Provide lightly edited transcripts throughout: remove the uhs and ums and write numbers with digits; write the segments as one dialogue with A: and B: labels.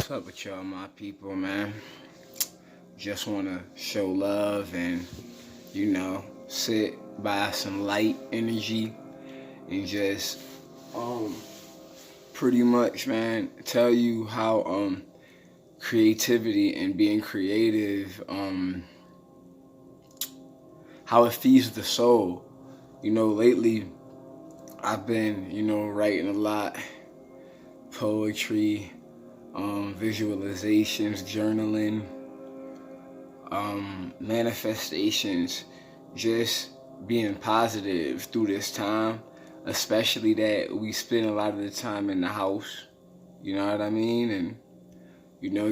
A: What's up with y'all, my people, man? Just want to show love and, sit by some light energy and just, pretty much, man, tell you how, creativity and being creative, how it feeds the soul. Lately, I've been, writing a lot, poetry, visualizations, journaling, manifestations, just being positive through this time, especially that we spend a lot of the time in the house, you know what I mean? And,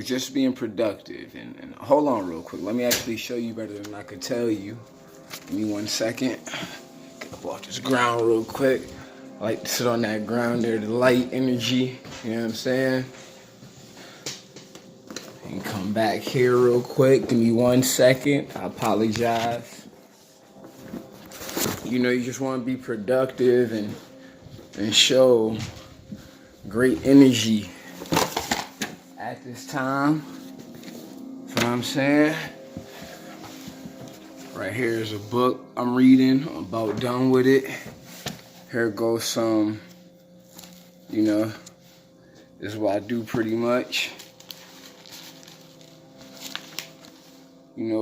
A: just being productive. And hold on real quick. Let me actually show you better than I could tell you. Give me 1 second. Get up off this ground real quick. I like to sit on that ground there, the light energy, you know what I'm saying? And come back here real quick. Give me 1 second. I apologize. You just want to be productive and show great energy at this time. You know what I'm saying? Right here is a book I'm reading. I'm about done with it. Here goes some, this is what I do pretty much.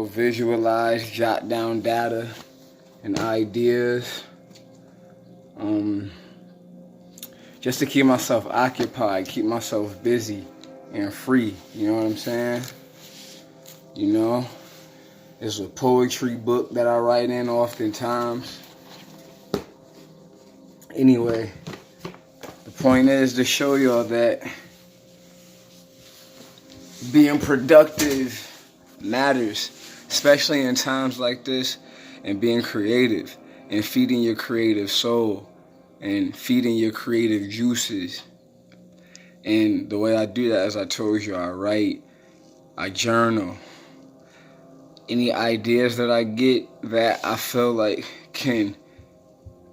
A: Visualize, jot down data and ideas. Just to keep myself occupied, keep myself busy and free. You know what I'm saying? It's a poetry book that I write in oftentimes. Anyway, the point is to show y'all that being productive matters, especially in times like this, and being creative and feeding your creative soul and feeding your creative juices. And the way I do that, as I told you, I write, I journal. Any ideas that I get that I feel like can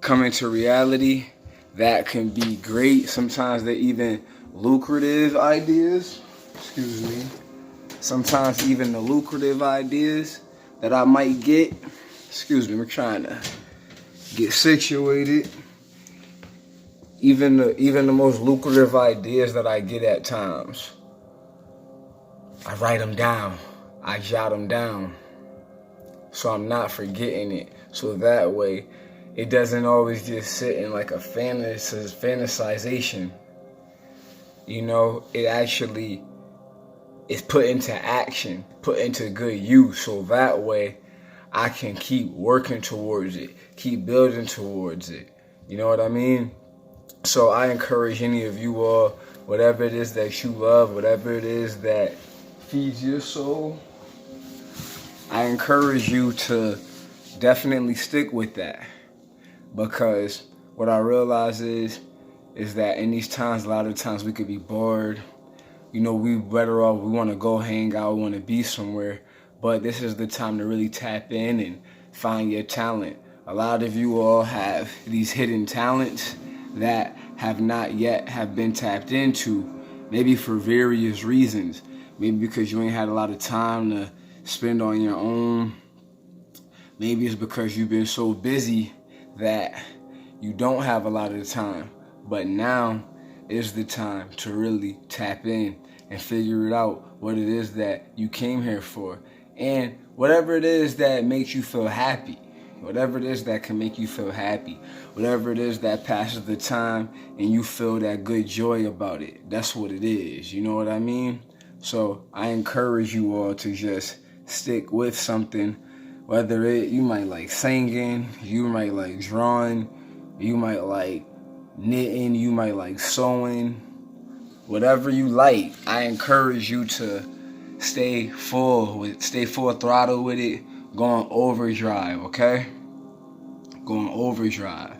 A: come into reality, that can be great. Sometimes they're even lucrative ideas. Excuse me. Sometimes even the lucrative ideas that I might get. Excuse me, we're trying to get situated. Even the most lucrative ideas that I get at times, I write them down. I jot them down. So I'm not forgetting it. So that way, it doesn't always just sit in like a fantasization. It actually is put into action, put into good use. So that way, I can keep working towards it, keep building towards it. You know what I mean? So I encourage any of you all, whatever it is that you love, whatever it is that feeds your soul, I encourage you to definitely stick with that. Because what I realize is that in these times, a lot of times we could be bored. We better off, we want to go hang out, we want to be somewhere. But this is the time to really tap in and find your talent. A lot of you all have these hidden talents that have not yet have been tapped into, maybe for various reasons. Maybe because you ain't had a lot of time to spend on your own. Maybe it's because you've been so busy that you don't have a lot of time. But now is the time to really tap in and figure it out, what it is that you came here for. And whatever it is that makes you feel happy, whatever it is that can make you feel happy, whatever it is that passes the time and you feel that good joy about it, that's what it is. You know what I mean? So I encourage you all to just stick with something, whether you might like singing, you might like drawing, you might like knitting, you might like sewing, whatever you like. I encourage you to stay full throttle with it, going overdrive, okay? Going overdrive.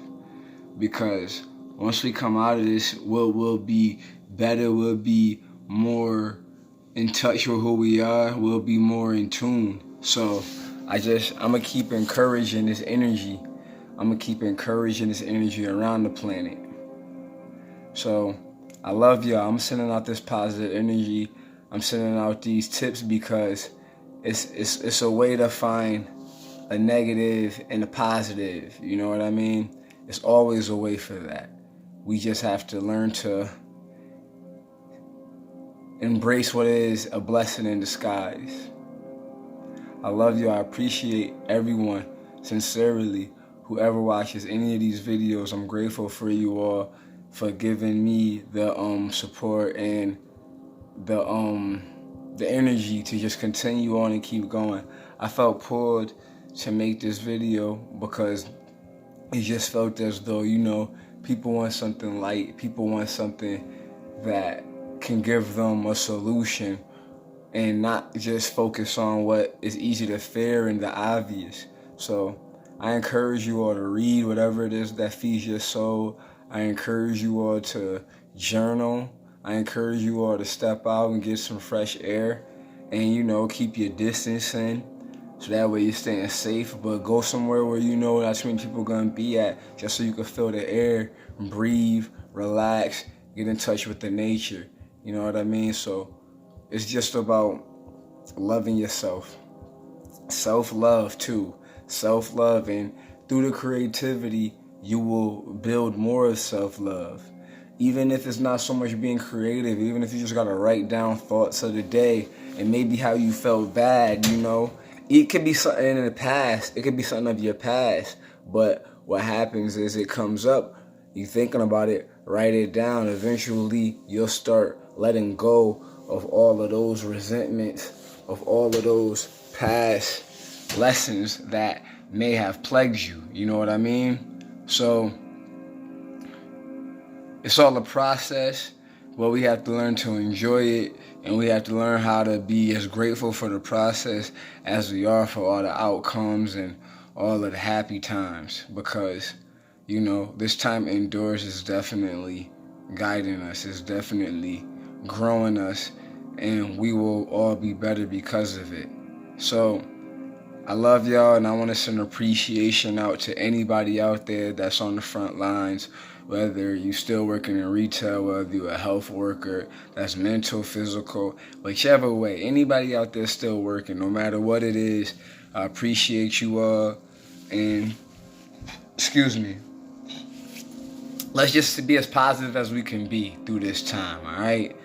A: Because once we come out of this, we'll be better, we'll be more in touch with who we are, we'll be more in tune. So I'm gonna keep encouraging this energy. I'm gonna keep encouraging this energy around the planet. So I love y'all. I'm sending out this positive energy. I'm sending out these tips because it's a way to find a negative and a positive. You know what I mean? It's always a way for that. We just have to learn to embrace what is a blessing in disguise. I love you. I appreciate everyone sincerely. Whoever watches any of these videos, I'm grateful for you all for giving me the support and the energy to just continue on and keep going. I felt pulled to make this video because it just felt as though, you know, people want something light. People want something that can give them a solution and not just focus on what is easy to fear and the obvious. So I encourage you all to read whatever it is that feeds your soul. I encourage you all to journal. I encourage you all to step out and get some fresh air and, you know, keep your distance in so that way you're staying safe. But go somewhere where you know that's when people gonna be at, just so you can feel the air, breathe, relax, get in touch with the nature. You know what I mean? So it's just about loving yourself. Self-love too. Self-love, and through the creativity, you will build more of self-love. Even if it's not so much being creative, even if you just gotta write down thoughts of the day and maybe how you felt bad, you know. It could be something in the past. It could be something of your past. But what happens is it comes up, you thinking about it, write it down. Eventually, you'll start letting go of all of those resentments, of all of those past lessons that may have plagued you. You know what I mean? So it's all a process, but we have to learn to enjoy it, and we have to learn how to be as grateful for the process as we are for all the outcomes and all of the happy times, because, you know, this time indoors is definitely guiding us, it's definitely growing us, and we will all be better because of it. So I love y'all, and I want to send appreciation out to anybody out there that's on the front lines, whether you're still working in retail, whether you're a health worker, that's mental, physical, whichever way. Anybody out there still working, no matter what it is, I appreciate you all. And, excuse me, let's just be as positive as we can be through this time, all right?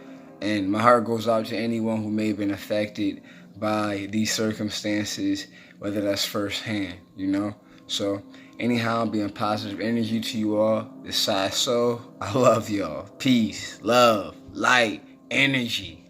A: And my heart goes out to anyone who may have been affected by these circumstances, whether that's firsthand, you know? So anyhow, I'm being positive energy to you all. This side soul, I love y'all. Peace, love, light, energy.